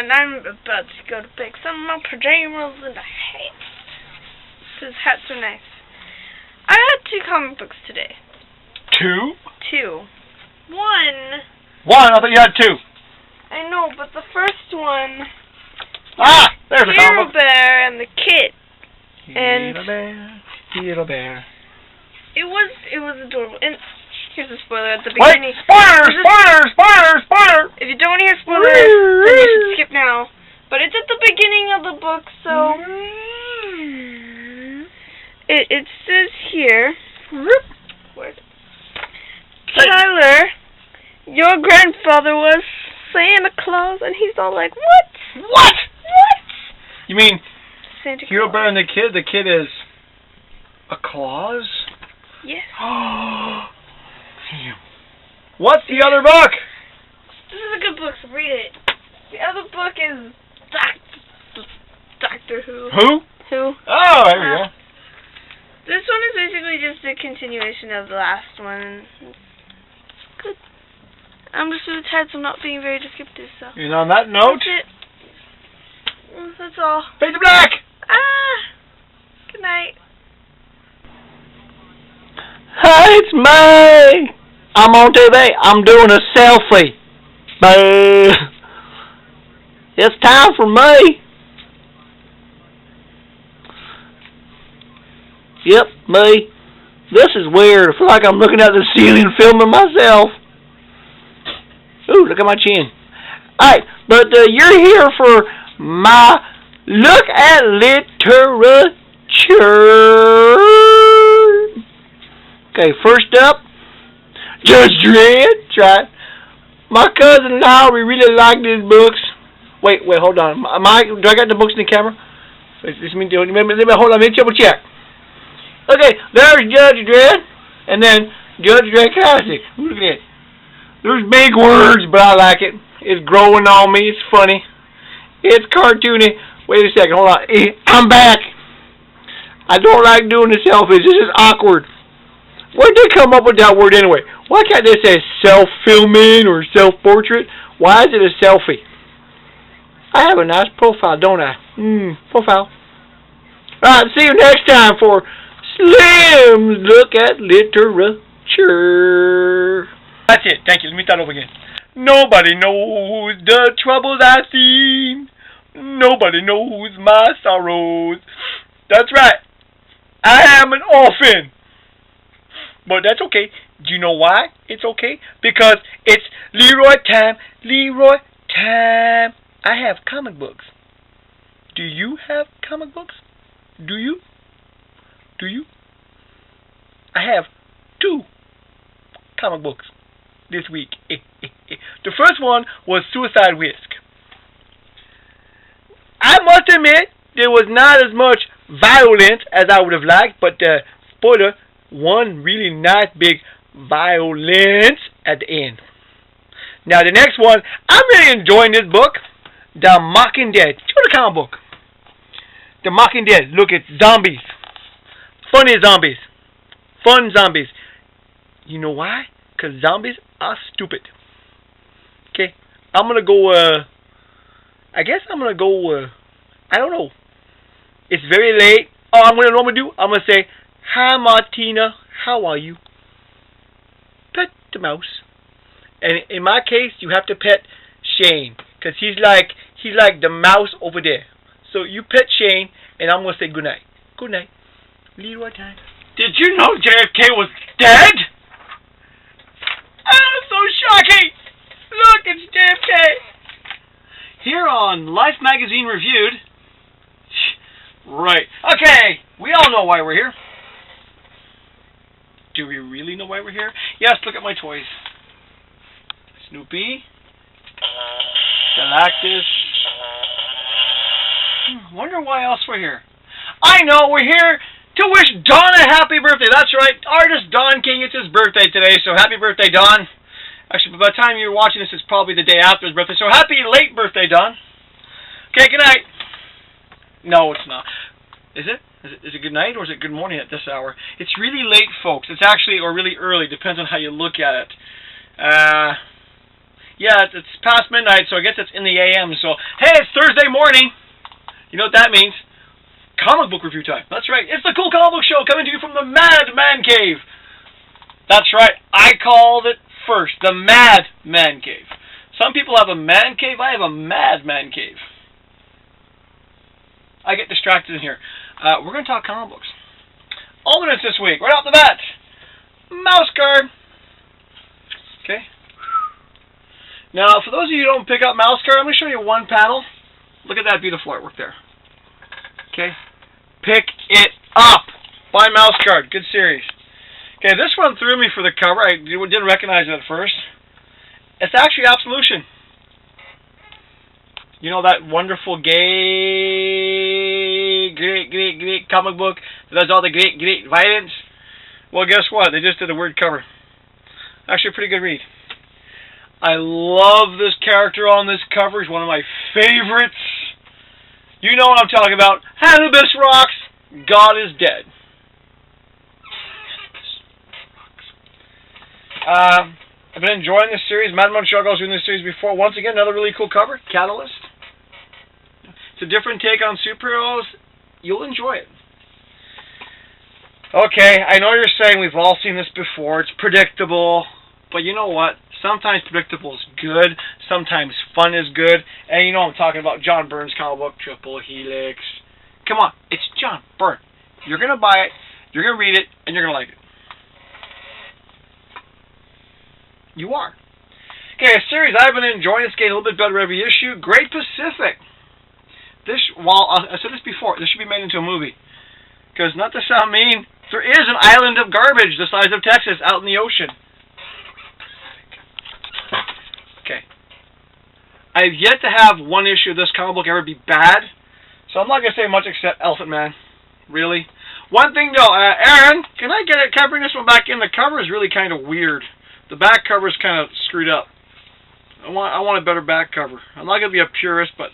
And I'm about to go to pick some of my pajamas and a hat. These hats are nice. I had 2 comic books today. 2? 2. One. I thought you had 2. I know, but the first one. There's a Hero comic. Bear and the Kid. And Hero Bear. It was adorable. And here's a spoiler at the Wait! beginning. Spoilers! If you don't want to hear spoilers, then you should skip now. But it's at the beginning of the book, so it says here, Tyler, your grandfather was Santa Claus, and he's all like, what? What? You mean Santa Hero Claus. Bear and the Kid? The kid is a Claus? Yes. Damn. What's the other book? This is a good book, so read it. The other book is Doctor Who. Who? Who? Oh, there we go. This one is basically just a continuation of the last one. It's good. I'm just really tired, so I'm not being very descriptive, so. And on that note, That's it. That's all. fade to black! Good night. Hey, it's me! I'm on TV. I'm doing a selfie. Boo! It's time for me. Yep, me. This is weird. I feel like I'm looking at the ceiling filming myself. Ooh, look at my chin. Alright, but you're here for my Look at Literature. Okay, first up, Judge Dredd. Right. My cousin and I, we really like these books. Wait, hold on. Do I got the books in the camera? Hold on, let me double check. Okay, there's Judge Dredd, and then Judge Dredd Classic. Look at it. There's big words, but I like it. It's growing on me. It's funny. It's cartoony. Wait a second. Hold on. I'm back. I don't like doing the selfies. This is awkward. Where'd they come up with that word anyway? Why can't they say self-filming or self-portrait? Why is it a selfie? I have a nice profile, don't I? Profile. Alright, see you next time for Slim's Look at Literature. That's it. Thank you. Let me start over again. Nobody knows the troubles I've seen. Nobody knows my sorrows. That's right. I am an orphan. But that's okay. Do you know why it's okay? Because it's Leroy time. Leroy time. I have comic books. Do you have comic books? Do you? Do you? I have 2 comic books this week. The first one was Suicide Risk. I must admit, there was not as much violence as I would have liked, but spoiler, one really nice big violence at the end. Now the next one, I'm really enjoying this book, The Mockingjay. It's a comic book. The Mockingjay. Look, it's zombies. Funny zombies. Fun zombies. You know why? Because zombies are stupid. Okay, I'm gonna go. I guess I'm gonna go. I don't know. It's very late. Oh, I'm gonna know what I'm gonna do. I'm gonna say, "Hi, Martina. How are you?" Pet the mouse. And in my case, you have to pet Shane, because he's like the mouse over there. So you pet Shane, and I'm gonna say good night. Good night. Leroy time. Did you know JFK was dead? Oh, so shocking! Look, it's JFK. Here on Life Magazine Reviewed. Right. Okay, we all know why we're here. Do we really know why we're here? Yes, look at my toys. Snoopy. Galactus. Wonder why else we're here. I know, we're here to wish Don a happy birthday. That's right, artist Don King, it's his birthday today, so happy birthday, Don. Actually, by the time you're watching this, it's probably the day after his birthday, so happy late birthday, Don. Okay, good night. No, it's not. Is it? Is it good night or is it good morning at this hour? It's really late, folks. It's actually, or really early, depends on how you look at it. Yeah, it's past midnight, so I guess it's in the AM. So, hey, it's Thursday morning. You know what that means? Comic book review time. That's right. It's the Cool Comic Book Show coming to you from the Mad Man Cave. That's right. I called it first. The Mad Man Cave. Some people have a man cave. I have a Mad Man Cave. I get distracted in here. We're going to talk comic books. Alternates this week, right off the bat. Mouse Guard. Okay. Now, for those of you who don't pick up Mouse Guard, I'm going to show you one panel. Look at that beautiful artwork there. Okay. Pick it up. Buy Mouse Guard. Good series. Okay, this one threw me for the cover. I didn't recognize it at first. It's actually Absolution. You know that wonderful gay, great comic book that has all the great violence? Well, guess what? They just did a weird cover. Actually, a pretty good read. I love this character on this cover. He's one of my favorites. You know what I'm talking about. Hannibus rocks. God is dead. I've been enjoying this series. Mad Montreal was doing this series before. Once again, another really cool cover. Catalyst. It's a different take on superheroes. You'll enjoy it. Okay, I know you're saying we've all seen this before. It's predictable. But you know what? Sometimes predictable is good. Sometimes fun is good. And you know I'm talking about John Byrne's comic book, Triple Helix. Come on, it's John Byrne. You're going to buy it, you're going to read it, and you're going to like it. You are. Okay, a series I've been enjoying. It's getting a little bit better every issue. Great Pacific. This, while I said this before, this should be made into a movie. Because, not to sound mean, there is an island of garbage the size of Texas out in the ocean. Okay. I've yet to have one issue of this comic book ever be bad. So I'm not going to say much except Elephant Man. Really. One thing though, Aaron, can I bring this one back in? The cover is really kind of weird. The back cover is kind of screwed up. I want a better back cover. I'm not going to be a purist, but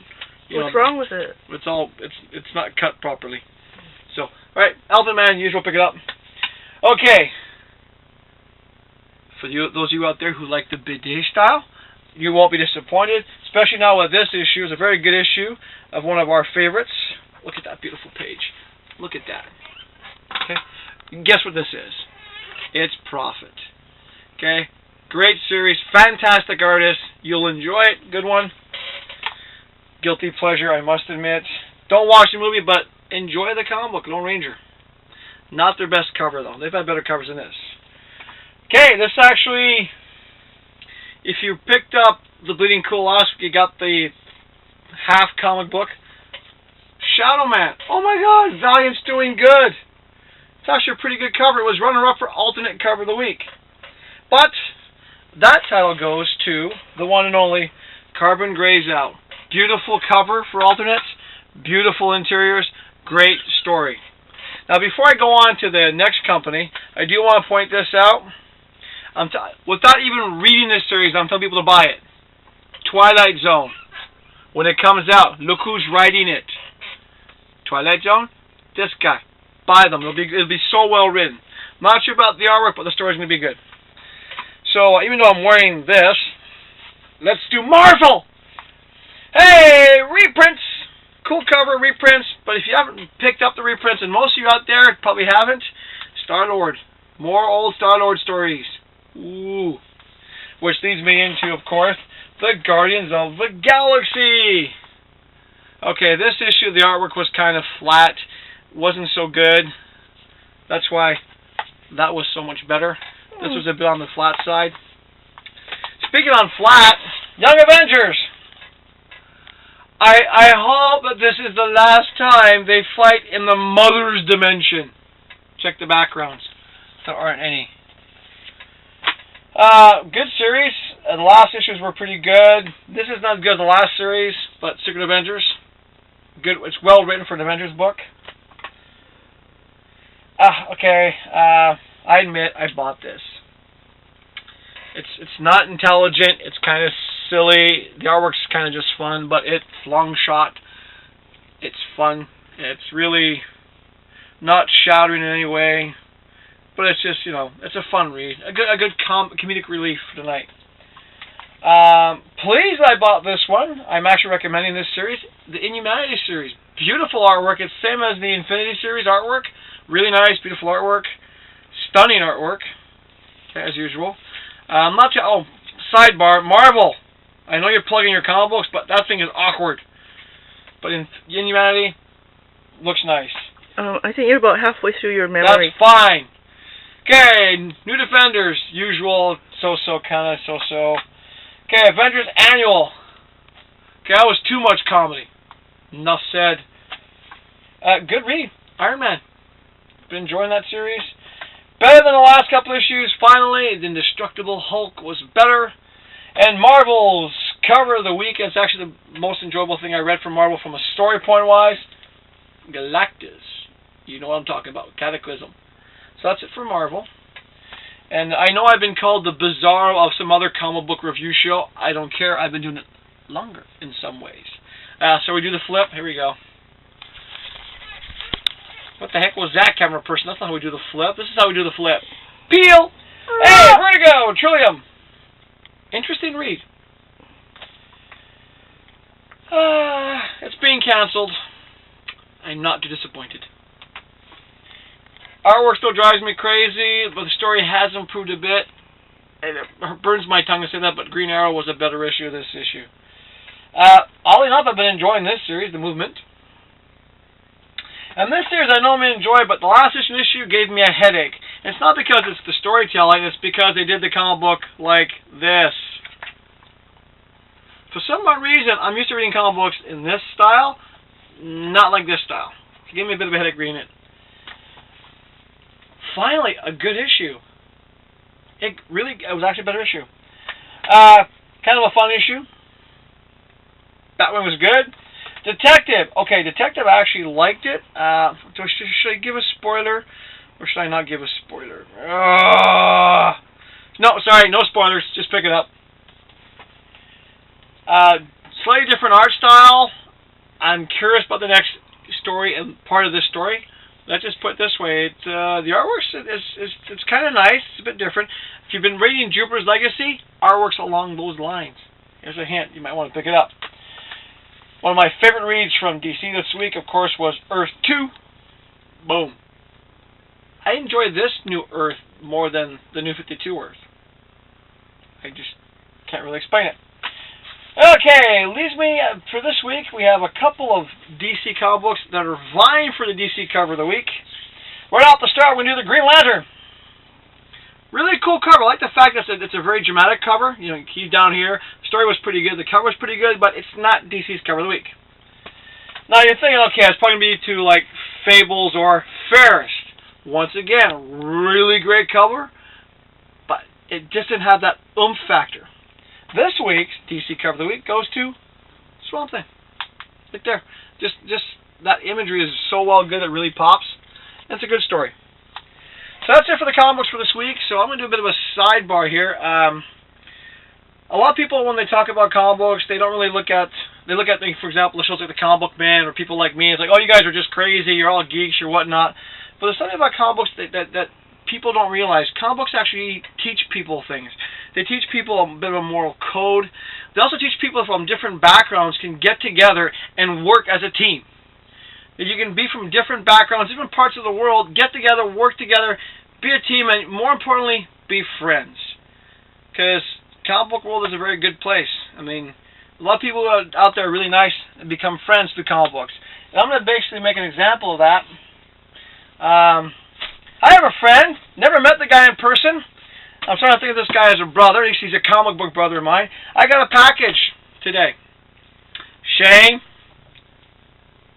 what's wrong with it? It's not cut properly. So, all right, Elephant Man, usual, pick it up. Okay. For those of you out there who like the bidet style, you won't be disappointed, especially now with this issue. It's a very good issue of one of our favorites. Look at that beautiful page. Look at that. Okay. Guess what this is? It's Prophet. Okay. Great series. Fantastic artist. You'll enjoy it. Good one. Guilty pleasure, I must admit. Don't watch the movie, but enjoy the comic book, Lone Ranger. Not their best cover, though. They've had better covers than this. Okay, this actually, if you picked up the Bleeding Cool last week, you got the half comic book. Shadow Man. Oh my God, Valiant's doing good. It's actually a pretty good cover. It was runner-up for alternate cover of the week. But that title goes to the one and only Carbon Grays Out. Beautiful cover for alternates. Beautiful interiors. Great story. Now, before I go on to the next company, I do want to point this out. Without even reading this series, I'm telling people to buy it. Twilight Zone. When it comes out, look who's writing it. Twilight Zone? This guy. Buy them. It'll be so well written. Not sure about the artwork, but the story's going to be good. So, even though I'm wearing this, let's do Marvel! Hey, reprints! Cool cover, reprints. But if you haven't picked up the reprints, and most of you out there probably haven't, Star-Lord. More old Star-Lord stories. Ooh. Which leads me into, of course, the Guardians of the Galaxy. Okay, this issue, the artwork was kind of flat. Wasn't so good. That's why that was so much better. This was a bit on the flat side. Speaking on flat, Young Avengers. I hope that this is the last time they fight in the Mother's Dimension. Check the backgrounds. There aren't any. Good series. The last issues were pretty good. This is not as good as the last series, but Secret Avengers. Good. It's well written for an Avengers book. Okay. I admit I bought this. It's not intelligent. It's kind of silly. The artwork's kind of just fun, but it's long shot. It's fun. It's really not shattering in any way, but it's just, you know, it's a fun read. A good comedic relief for tonight. Pleased I bought this one. I'm actually recommending this series, the Inhumanity series. Beautiful artwork. It's same as the Infinity series artwork. Really nice, beautiful artwork. Stunning artwork, okay, as usual. Sidebar, Marvel. I know you're plugging your comic books, but that thing is awkward. But in Inhumanity, looks nice. I think you're about halfway through your memory. That's fine. Okay, New Defenders, usual, so-so, kind of so-so. Okay, Avengers Annual. Okay, that was too much comedy. Enough said. Good read. Iron Man. Been enjoying that series. Better than the last couple issues. Finally, the Indestructible Hulk was better. And Marvel's cover of the week. It's actually the most enjoyable thing I read from Marvel from a story point wise. Galactus. You know what I'm talking about. Cataclysm. So that's it for Marvel. And I know I've been called the Bizarro of some other comic book review show. I don't care. I've been doing it longer in some ways. So we do the flip. Here we go. What the heck was that, camera person? That's not how we do the flip. This is how we do the flip. Peel! Hey, Vertigo! Trillium! Interesting read. It's being cancelled. I'm not too disappointed. Artwork still drives me crazy, but the story has improved a bit. And it burns my tongue to say that, but Green Arrow was a better issue this issue. All in all, I've been enjoying this series, The Movement. And this series I normally enjoy, but the last issue gave me a headache. And it's not because it's the storytelling, it's because they did the comic book like this. For some odd reason, I'm used to reading comic books in this style, not like this style. It gave me a bit of a headache reading it. Finally, a good issue. It was actually a better issue. Kind of a fun issue. That one was good. Detective. Okay, Detective actually liked it. Should I give a spoiler? Or should I not give a spoiler? No, sorry, no spoilers. Just pick it up. Slightly different art style. I'm curious about the next story and part of this story. Let's just put it this way. The artwork it's kind of nice. It's a bit different. If you've been reading Jupiter's Legacy, artwork's along those lines. Here's a hint. You might want to pick it up. One of my favorite reads from DC this week, of course, was Earth 2. Boom. I enjoy this new Earth more than the New 52 Earth. I just can't really explain it. Okay, leaves me for this week. We have a couple of DC comic books that are vying for the DC cover of the week. Right off the start, we're going to do the Green Lantern. Really cool cover. I like the fact that it's a very dramatic cover. You know, he's down here. The story was pretty good. The cover was pretty good, but it's not DC's cover of the week. Now you're thinking, okay, it's probably going to be to like Fables or Fairest. Once again, really great cover, but it just didn't have that oomph factor. This week's DC cover of the week goes to Swamp Thing. Right there. Just that imagery is so well good it really pops. It's a good story. So that's it for the comic books for this week. So I'm going to do a bit of a sidebar here. A lot of people, when they talk about comic books, they don't really look at, for example, the shows like the Comic Book Man or people like me. It's like, oh, you guys are just crazy. You're all geeks or whatnot. But there's something about comic books that people don't realize. Comic books actually teach people things. They teach people a bit of a moral code. They also teach people from different backgrounds can get together and work as a team. That you can be from different backgrounds, different parts of the world, get together, work together, be a team, and more importantly, be friends. Because comic book world is a very good place. I mean, a lot of people out there are really nice and become friends through comic books. And I'm going to basically make an example of that. I have a friend, never met the guy in person. I'm starting to think of this guy as a brother. He's a comic book brother of mine. I got a package today. Shane.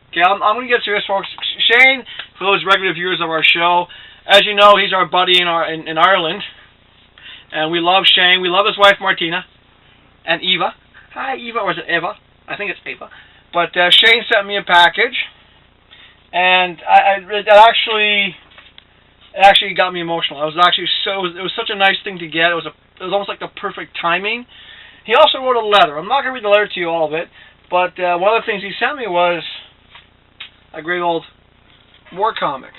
Okay, I'm going to get serious, folks. Shane, for those regular viewers of our show, as you know, he's our buddy in Ireland. And we love Shane. We love his wife, Martina. And Eva. Hi, Eva. Or is it Eva? I think it's Eva. But Shane sent me a package. And it actually got me emotional. It was such a nice thing to get. It was almost like the perfect timing. He also wrote a letter. I'm not going to read the letter to you, all of it. But one of the things he sent me was a great old war comic.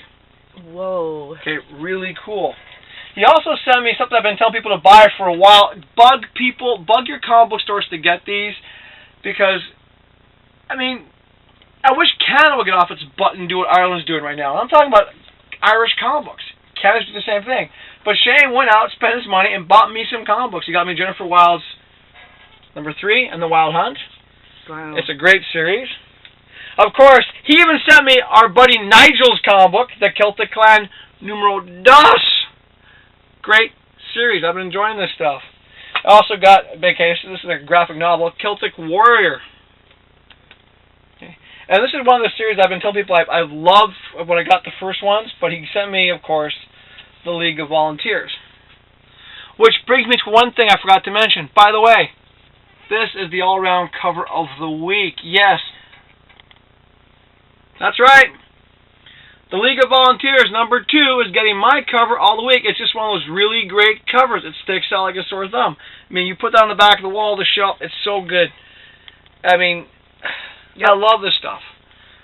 Whoa. Okay, really cool. He also sent me something I've been telling people to buy for a while. Bug your comic book stores to get these, because, I mean, I wish Canada would get off its butt and do what Ireland's doing right now. I'm talking about Irish comic books. Canada's doing the same thing. But Shane went out, spent his money, and bought me some comic books. He got me Jennifer Wilde's #3 and The Wild Hunt. Wow. It's a great series. Of course, he even sent me our buddy Nigel's comic book, The Celtic Clan Numero Dos. Great series. I've been enjoying this stuff. I also got, okay, so this is a graphic novel, Celtic Warrior. Okay. And this is one of the series I've been telling people I love when I got the first ones, but he sent me, of course, The League of Volunteers. Which brings me to one thing I forgot to mention. By the way, this is the all-around cover of the week. Yes. That's right. The League of Volunteers #2 is getting my cover all the week. It's just one of those really great covers. It sticks out like a sore thumb. I mean, you put that on the back of the wall of the shelf. It's so good. I mean, I love this stuff.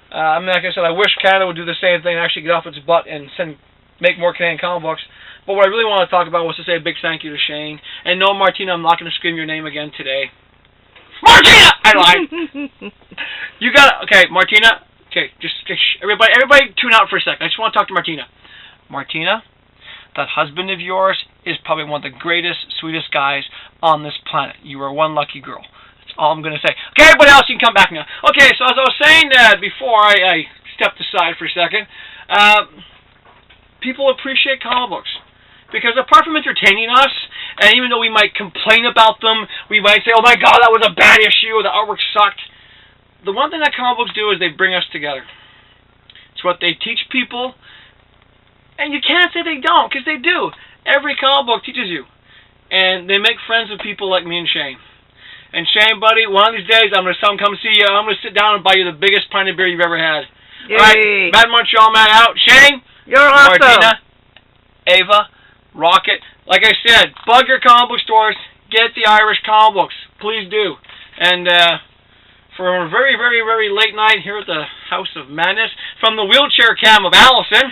I mean, like I said, I wish Canada would do the same thing and actually get off its butt and make more Canadian comic books. But what I really want to talk about was to say a big thank you to Shane. And no, Martina, I'm not going to scream your name again today. Martina! I lied. You got it. Okay, Martina. Okay, just everybody tune out for a second. I just want to talk to Martina. Martina, that husband of yours is probably one of the greatest, sweetest guys on this planet. You are one lucky girl. That's all I'm going to say. Okay, everybody else, you can come back now. Okay, so as I was saying before I stepped aside for a second, people appreciate comic books. Because apart from entertaining us, and even though we might complain about them, we might say, oh my God, that was a bad issue, or the artwork sucked. The one thing that comic books do is they bring us together. It's what they teach people, and you can't say they don't, because they do. Every comic book teaches you. And they make friends with people like me and Shane. And Shane, buddy, one of these days I'm going to come see you. I'm going to sit down and buy you the biggest pint of beer you've ever had. Yay. All right, Mad Montreal Man out. Shane, you're awesome. Martina, Ava, Rocket. Like I said, bug your comic book stores. Get the Irish comic books. Please do. And for a very, very, very late night here at the House of Madness, from the wheelchair cam of Allison.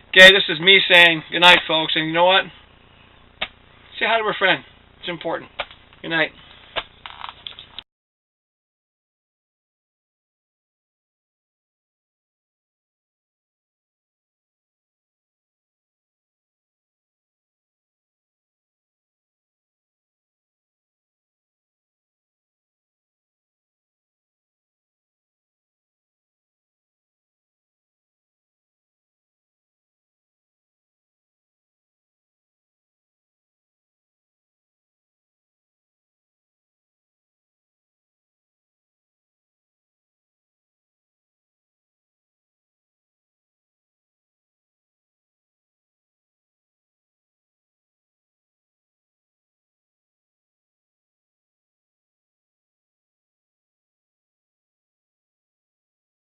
Okay, this is me saying good night, folks. And you know what? Say hi to a friend. It's important. Good night.